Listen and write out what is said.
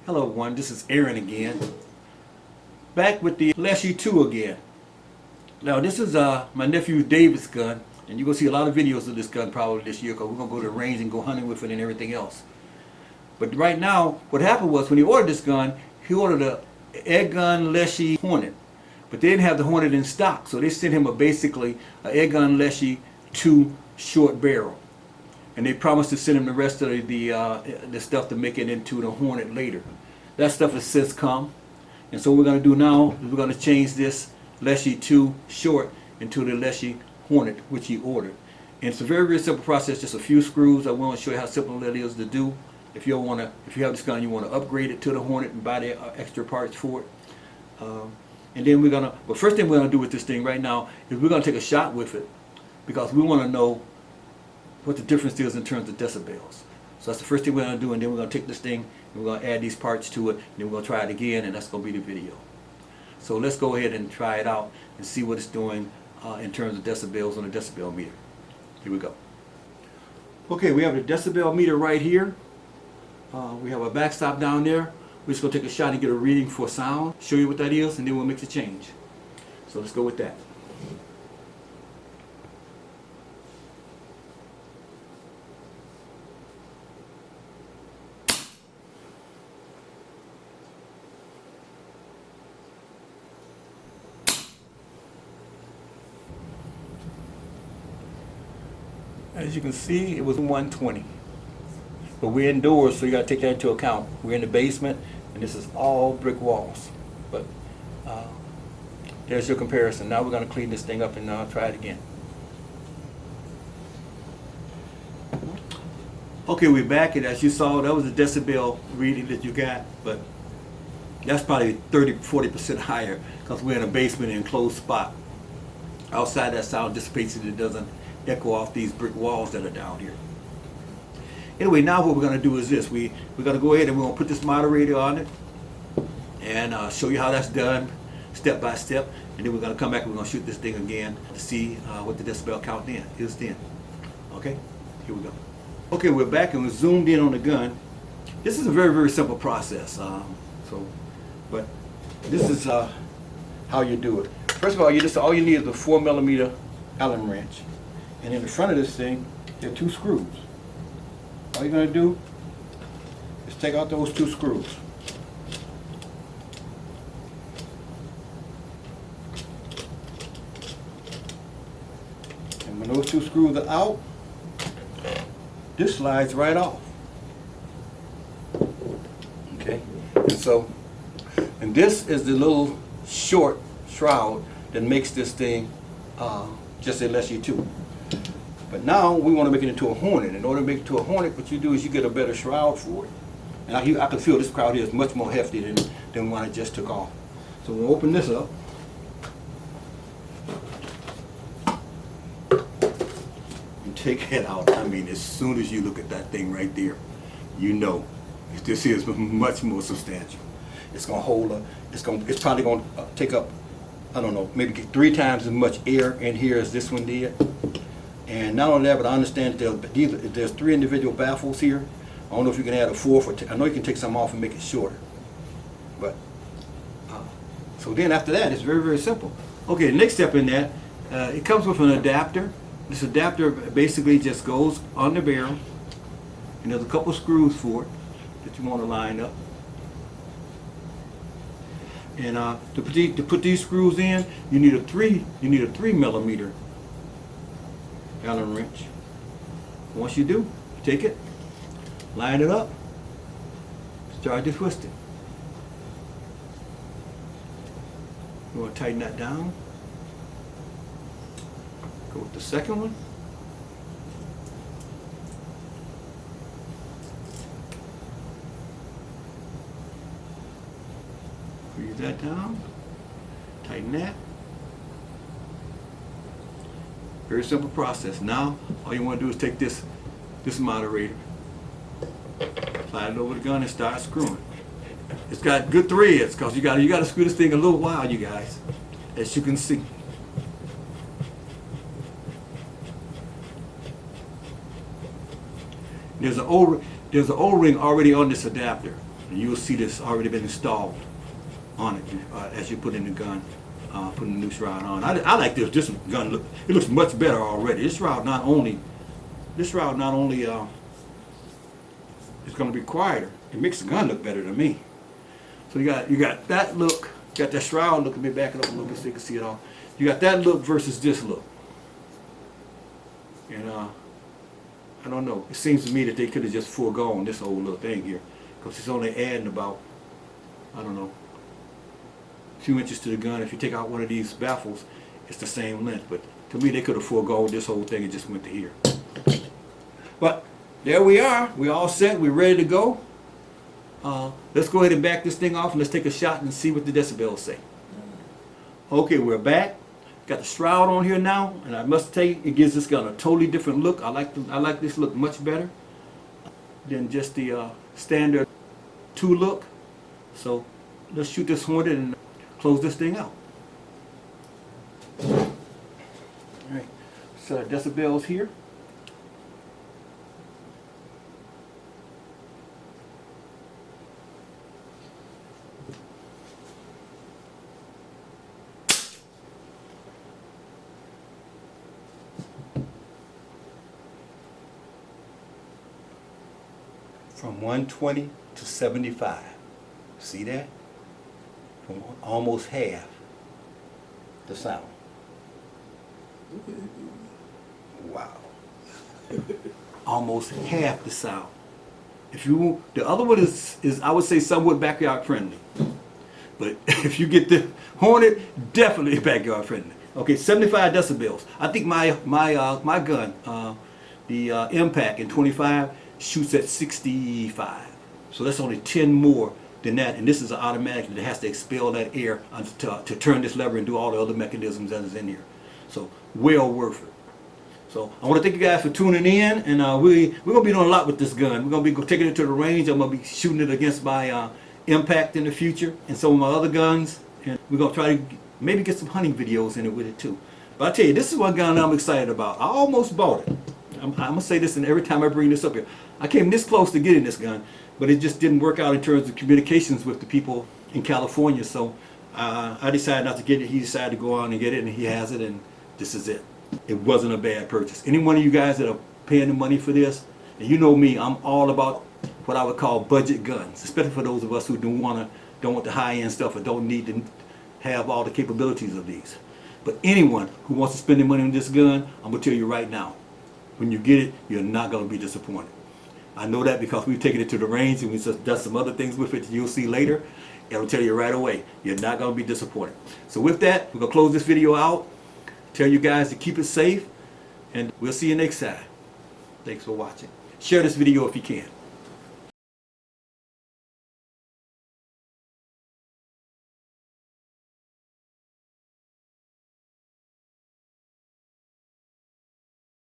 Hello everyone, this is Aaron again. Back with the Leshiy 2 again. Now this is my nephew David's gun, and you're going to see a lot of videos of this gun probably this year because we're going to go to the range and go hunting with it and everything else. But right now, what happened was when he ordered this gun, he ordered a Edgun Leshiy Hornet. But they didn't have the Hornet in stock, so they sent him basically an Edgun Leshiy 2 short barrel. And they promised to send him the rest of the stuff to make it into the Hornet later. That stuff has since come. And so what we're going to do now is we're going to change this Leshiy 2 short into the Leshiy Hornet, which he ordered. And it's a very, very simple process, just a few screws. I want to show you how simple it is to do. If you have this gun, you want to upgrade it to the Hornet and buy the extra parts for it. And then but first thing we're going to do with this thing right now is we're going to take a shot with it because we want to know what the difference is in terms of decibels. So that's the first thing we're going to do, and then we're going to take this thing and we're going to add these parts to it, and then we're going to try it again, and that's going to be the video. So let's go ahead and try it out and see what it's doing in terms of decibels on the decibel meter. Here we go. Okay, we have the decibel meter right here. We have a backstop down there. We're just going to take a shot and get a reading for sound, show you what that is, and then we'll make the change. So let's go with that. As you can see, it was 120. But we're indoors, so you got to take that into account. We're in the basement, and this is all brick walls. But there's your comparison. Now we're going to clean this thing up and try it again. Okay, we're back, and as you saw, that was the decibel reading that you got, but that's probably 30–40% higher because we're in a basement in an enclosed spot. Outside, that sound dissipates and it doesn't echo off these brick walls that are down here. Anyway, now what we're going to do is this. We're going to go ahead and we're going to put this moderator on it and show you how that's done step by step. And then we're going to come back and we're going to shoot this thing again to see what the decibel count is then. Okay, here we go. Okay, we're back and we're zoomed in on the gun. This is a very, very simple process. But this is how you do it. First of all, all you need is a 4mm Allen wrench. And in the front of this thing, there are 2 screws. All you're going to do is take out those 2 screws. And when those 2 screws are out, this slides right off. Okay? And this is the little short shroud that makes this thing just a Leshiy 2. But now we want to make it into a Hornet. In order to make it to a Hornet, what you do is you get a better shroud for it. And I can feel this crowd here is much more hefty than one I just took off. So we'll open this up. And take it out. I mean, as soon as you look at that thing right there, you know this is much more substantial. It's going to hold it's probably going to take up, I don't know, maybe 3 times as much air in here as this one did. And not only that, but I understand that there's 3 individual baffles here. I don't know if you can add a 4th, I know you can take some off and make it shorter. But, so then after that, it's very, very simple. Okay, the next step in that, it comes with an adapter. This adapter basically just goes on the barrel, and there's a couple screws for it that you want to line up. And to put these screws in, you need a 3mm Allen wrench. Once you do, you take it, line it up, start to twist it. You want to tighten that down. Go with the second one. Freeze that down. Tighten that. Very simple process. Now, all you want to do is take this moderator, slide it over the gun, and start screwing. It's got good threads because you got to screw this thing a little while, you guys, as you can see. There's an O-ring already on this adapter. And you'll see this already been installed on it as you put in the gun, putting the new shroud on. I like this. This gun it looks much better already. This shroud not only is going to be quieter, it makes the gun look better to me. So you got that look, got that shroud look. Let me back it up a little bit so you can see it all. You got that look versus this look. And I don't know. It seems to me that they could have just foregone this whole little thing here, because it's only adding about, I don't know, a few inches to the gun. If you take out one of these baffles, it's the same length. But to me, they could have foregone this whole thing and just went to here. But there we are. We're all set. We're ready to go. Let's go ahead and back this thing off and let's take a shot and see what the decibels say. Okay, we're back. Got the shroud on here now, and I must tell you, it gives this gun a totally different look. I like this look much better than just the standard 2 look. So let's shoot this Hornet and close this thing out. All right, so decibels here. From 120 to 75. See that? From almost half the sound. Wow. Almost half the sound. If you, the other one is I would say somewhat backyard friendly. But if you get the Hornet, definitely backyard friendly. Okay, 75 decibels. I think my gun, the Impact in 25, shoots at 65. So that's only 10 more than that, and this is an automatic that has to expel that air to turn this lever and do all the other mechanisms that is in here. So well worth it. So I want to thank you guys for tuning in, and we're going to be doing a lot with this gun. We're going to be taking it to the range. I'm going to be shooting it against my Impact in the future and some of my other guns, and we're going to try to maybe get some hunting videos in it with it too. But I tell you, this is one gun I'm excited about. I almost bought it. I'm going to say this, and every time I bring this up here, I came this close to getting this gun, but it just didn't work out in terms of communications with the people in California. So I decided not to get it. He decided to go on and get it, and he has it, and this is it. It wasn't a bad purchase. Any one of you guys that are paying the money for this, and you know me, I'm all about what I would call budget guns, especially for those of us who don't want the high-end stuff or don't need to have all the capabilities of these. But anyone who wants to spend their money on this gun, I'm going to tell you right now, when you get it, you're not going to be disappointed. I know that because we've taken it to the range and we've done some other things with it that you'll see later. It'll tell you right away, you're not going to be disappointed. So with that, we're going to close this video out. Tell you guys to keep it safe, and we'll see you next time. Thanks for watching. Share this video if you can.